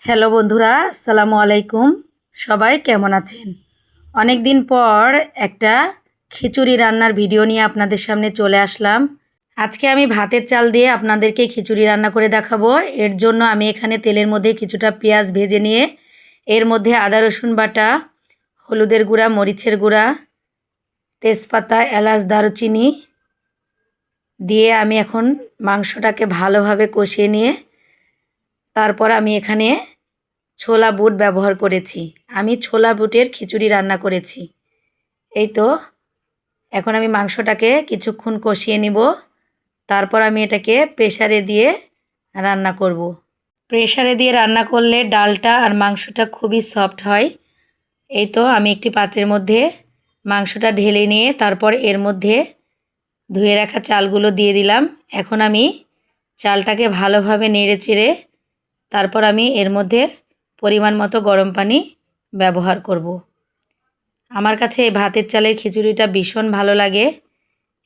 Hello বন্ধুরা, আসসালামু আলাইকুম। সবাই কেমন আছেন? অনেক দিন পর একটা খিচুড়ি রান্নার ভিডিও নিয়ে আপনাদের সামনে চলে আসলাম। আজকে আমি ভাতের চাল দিয়ে আপনাদেরকে খিচুড়ি রান্না করে দেখাবো। এর জন্য আমি এখানে তেলের মধ্যে কিছুটা পেঁয়াজ ভেজে নিয়ে এর মধ্যে আদা রসুন বাটা, হলুদের গুঁড়া, মরিচের গুঁড়া, তেজপাতা, এলাচ, দারুচিনি দিয়ে আমি এখন মাংসটাকে ভালোভাবে কষিয়ে নিয়ে তারপর আমি এখানে ছোলা বুট ব্যবহার করেছি। আমি ছোলা বুটের খিচুড়ি রান্না করেছি। এই তো এখন আমি মাংসটাকে কিছুক্ষণ কষিয়ে নিব। তারপর আমি এটাকে প্রেসারে দিয়ে রান্না করব। প্রেসারে দিয়ে রান্না করলে ডালটা আর মাংসটা খুবই সফট হয়। এই তো আমি একটি পাত্রের মধ্যে মাংসটা ঢেলে নিয়ে তারপর এর মধ্যে ধুয়ে রাখা চালগুলো দিয়ে দিলাম। এখন আমি চালটাকে ভালোভাবে নেড়ে চেড়ে তারপর আমি এর মধ্যে পরিমাণ মতো গরম পানি ব্যবহার করব। আমার কাছে এই ভাতের চালের খিচুড়িটা ভীষণ ভালো লাগে।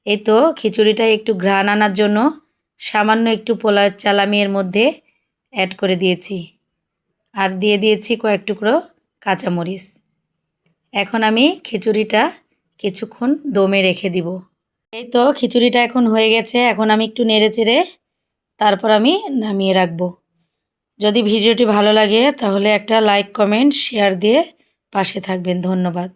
এই তো খিচুড়িটা একটু ঘ্রাণ আনার জন্য সামান্য একটু পোলাওয়ের চাল আমি এর মধ্যে অ্যাড করে দিয়েছি, আর দিয়ে দিয়েছি কয়েক টুকরো কাঁচামরিচ। এখন আমি খিচুড়িটা কিছুক্ষণ দমে রেখে দিব। এই তো খিচুড়িটা এখন হয়ে গেছে। এখন আমি একটু নেড়ে চেড়ে তারপর আমি নামিয়ে রাখবো। যদি ভিডিওটি ভালো লাগে তাহলে একটা লাইক, কমেন্ট, শেয়ার দিয়ে পাশে থাকবেন। ধন্যবাদ।